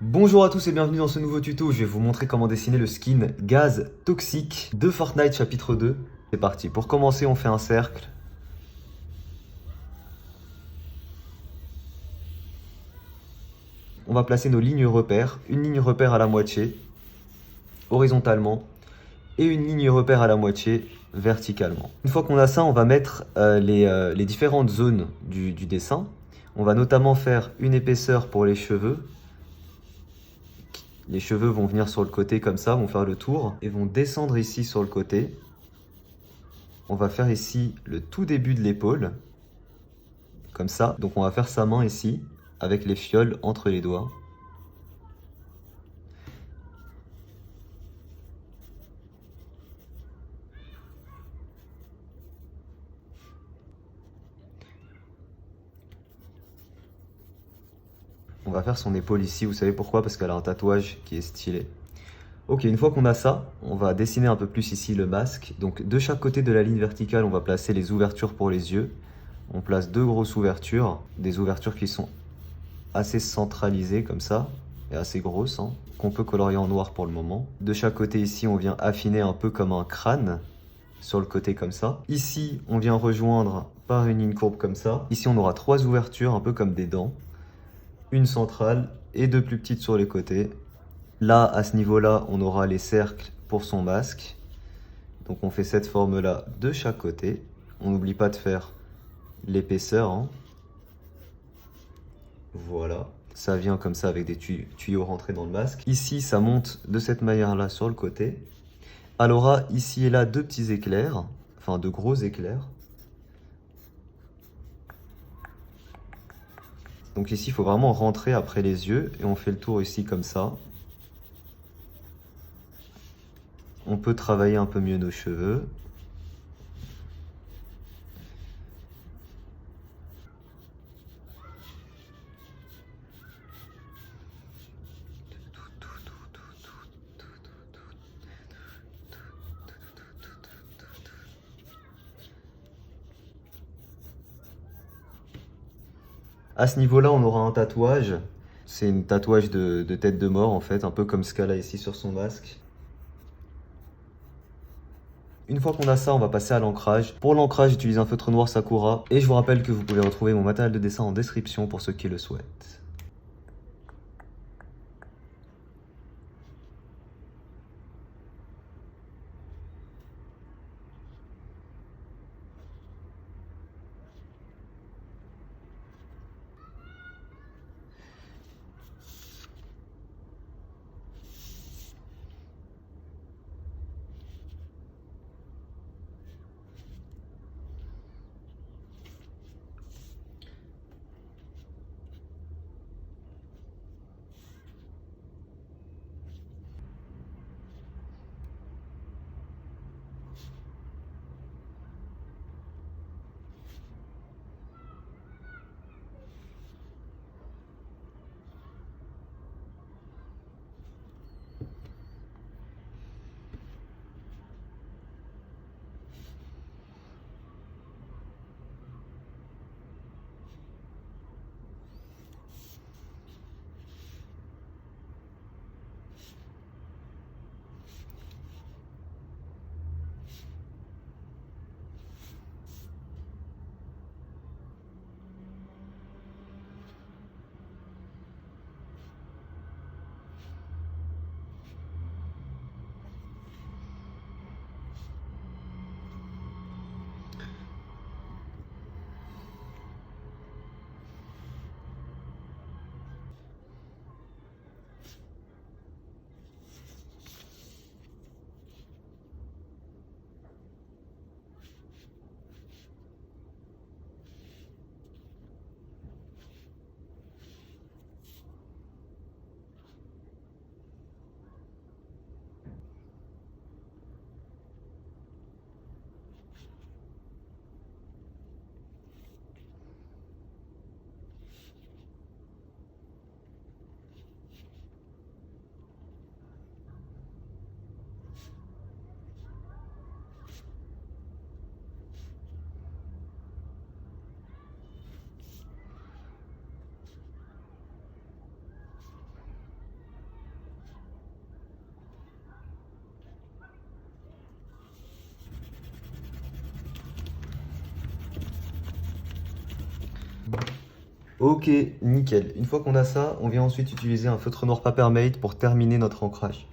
Bonjour à tous et bienvenue dans ce nouveau tuto où je vais vous montrer comment dessiner le skin Gaz Toxique de Fortnite chapitre 2. C'est parti, pour commencer on fait un cercle. On va placer nos lignes repères, une ligne repère à la moitié, horizontalement, et une ligne repère à la moitié, verticalement. Une fois qu'on a ça, on va mettre les différentes zones du dessin. On va notamment faire une épaisseur pour les cheveux. Les cheveux vont venir sur le côté comme ça, vont faire le tour et vont descendre ici sur le côté. On va faire ici le tout début de l'épaule, comme ça. Donc on va faire sa main ici, avec les fioles entre les doigts. On va faire son épaule ici, vous savez pourquoi? Parce qu'elle a un tatouage qui est stylé. Ok, une fois qu'on a ça, on va dessiner un peu plus ici le masque. Donc de chaque côté de la ligne verticale, on va placer les ouvertures pour les yeux. On place deux grosses ouvertures, des ouvertures qui sont assez centralisées comme ça, et assez grosses, hein, qu'on peut colorier en noir pour le moment. De chaque côté ici, on vient affiner un peu comme un crâne, sur le côté comme ça. Ici, on vient rejoindre par une ligne courbe comme ça. Ici, on aura trois ouvertures, un peu comme des dents. Une centrale et deux plus petites sur les côtés. Là, à ce niveau-là, on aura les cercles pour son masque. Donc on fait cette forme-là de chaque côté. On n'oublie pas de faire l'épaisseur, hein. Voilà. Ça vient comme ça avec des tuyaux rentrés dans le masque. Ici, ça monte de cette manière-là sur le côté. Elle aura ici et là deux petits éclairs, enfin de gros éclairs. Donc ici, il faut vraiment rentrer après les yeux et on fait le tour ici comme ça. On peut travailler un peu mieux nos cheveux. À ce niveau-là, on aura un tatouage. C'est une tatouage de tête de mort en fait, un peu comme ce qu'elle a ici sur son masque. Une fois qu'on a ça, on va passer à l'ancrage. Pour l'ancrage, j'utilise un feutre noir Sakura. Et je vous rappelle que vous pouvez retrouver mon matériel de dessin en description pour ceux qui le souhaitent. Ok, nickel. Une fois qu'on a ça, on vient ensuite utiliser un feutre noir Papermate pour terminer notre ancrage.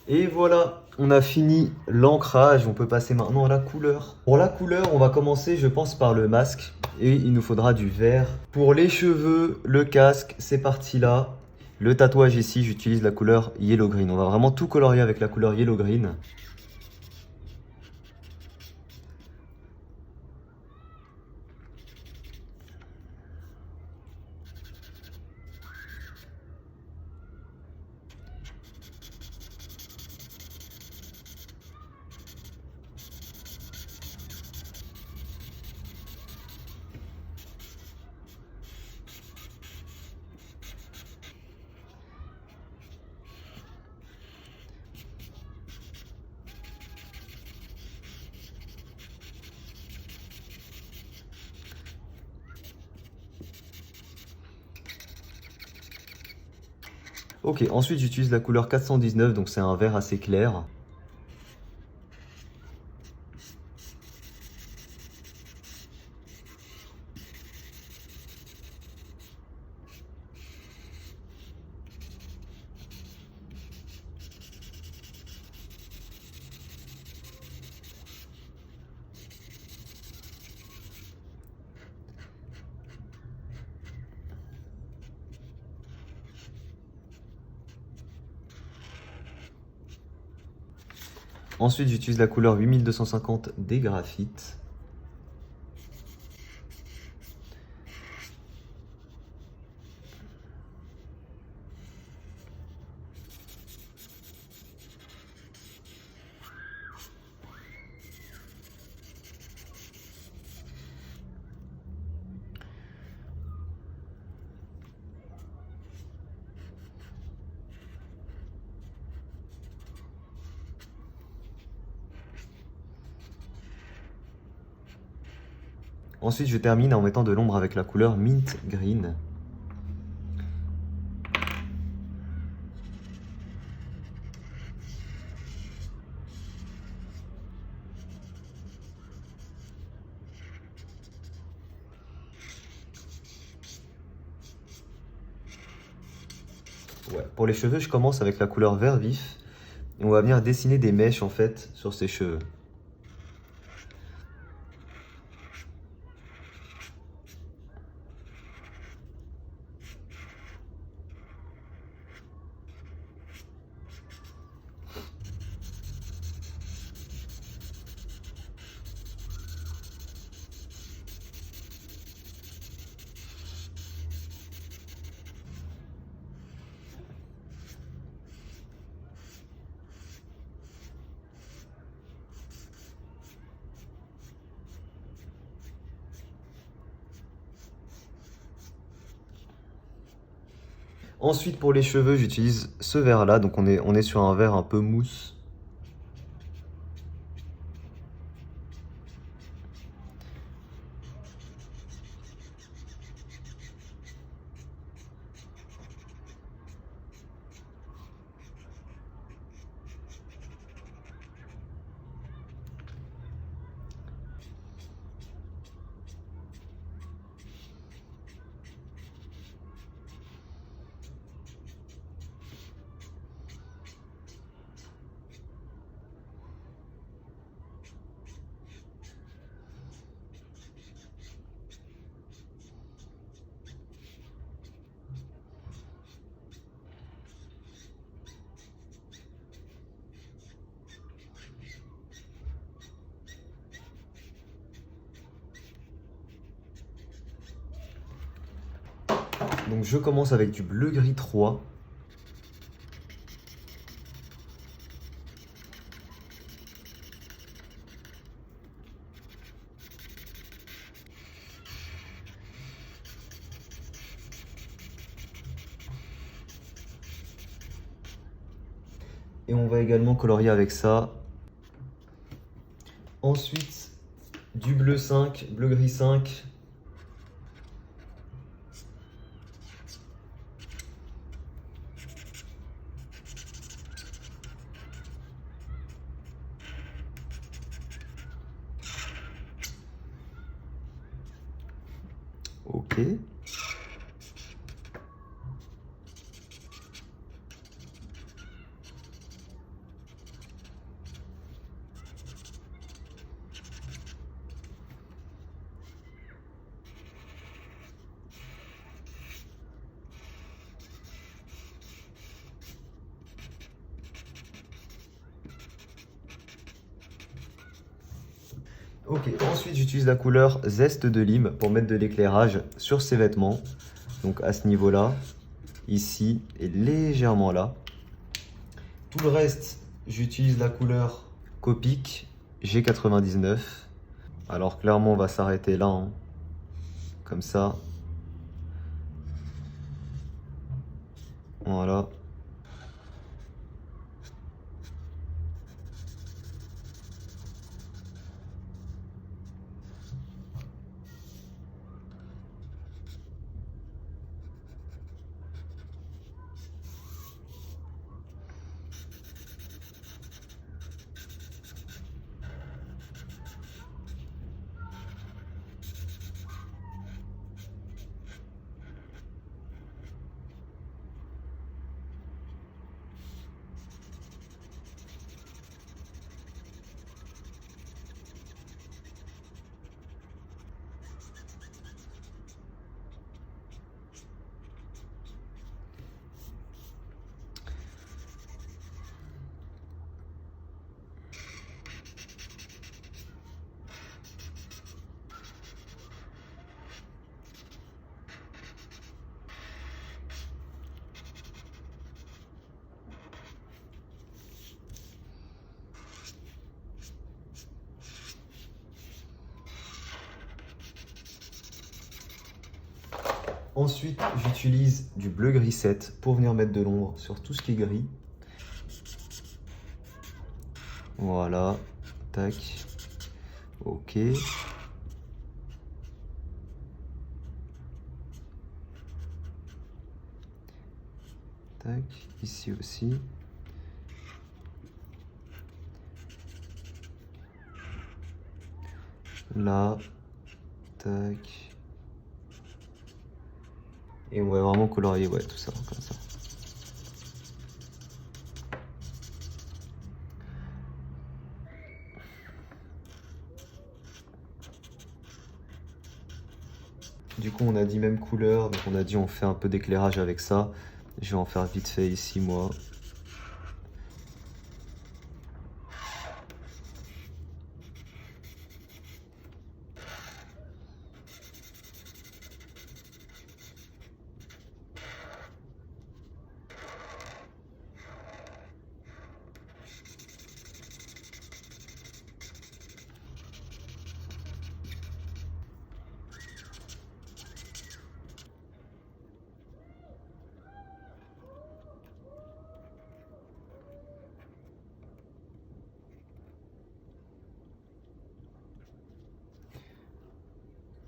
Et voilà, on a fini l'ancrage. On peut passer maintenant à la couleur. Pour la couleur, on va commencer, je pense, par le masque. Et il nous faudra du vert. Pour les cheveux, le casque, c'est parti là. Le tatouage ici, j'utilise la couleur Yellow Green. On va vraiment tout colorier avec la couleur Yellow Green. Ok, ensuite j'utilise la couleur 419, donc c'est un vert assez clair. Ensuite, j'utilise la couleur 8250 des graphites. Ensuite, je termine en mettant de l'ombre avec la couleur Mint Green. Ouais. Pour les cheveux, je commence avec la couleur vert vif. Et on va venir dessiner des mèches en fait sur ses cheveux. Ensuite, pour les cheveux, j'utilise ce vert-là. Donc, on est sur un vert un peu mousse. Donc, je commence avec du bleu-gris 3. Et on va également colorier avec ça. Ensuite, du bleu 5, bleu-gris 5. Ok. Ok, ensuite j'utilise la couleur Zeste de Lime pour mettre de l'éclairage sur ces vêtements. Donc à ce niveau-là, ici et légèrement là. Tout le reste, j'utilise la couleur Copic G99. Alors clairement on va s'arrêter là, hein. Comme ça. Voilà. Ensuite, j'utilise du bleu gris 7 pour venir mettre de l'ombre sur tout ce qui est gris. Voilà, tac, ok. Tac, ici aussi. Là. Tac. Et on va vraiment colorier, ouais, tout ça, comme ça. Du coup, on a dit même couleur, donc on a dit on fait un peu d'éclairage avec ça. Je vais en faire vite fait ici, moi.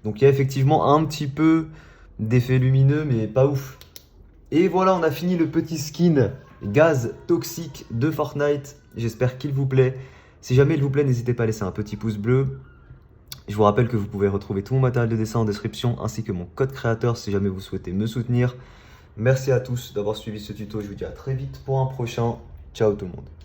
Donc il y a effectivement un petit peu d'effet lumineux, mais pas ouf. Et voilà, on a fini le petit skin gaz toxique de Fortnite. J'espère qu'il vous plaît. Si jamais il vous plaît, n'hésitez pas à laisser un petit pouce bleu. Je vous rappelle que vous pouvez retrouver tout mon matériel de dessin en description, ainsi que mon code créateur si jamais vous souhaitez me soutenir. Merci à tous d'avoir suivi ce tuto. Je vous dis à très vite pour un prochain. Ciao tout le monde.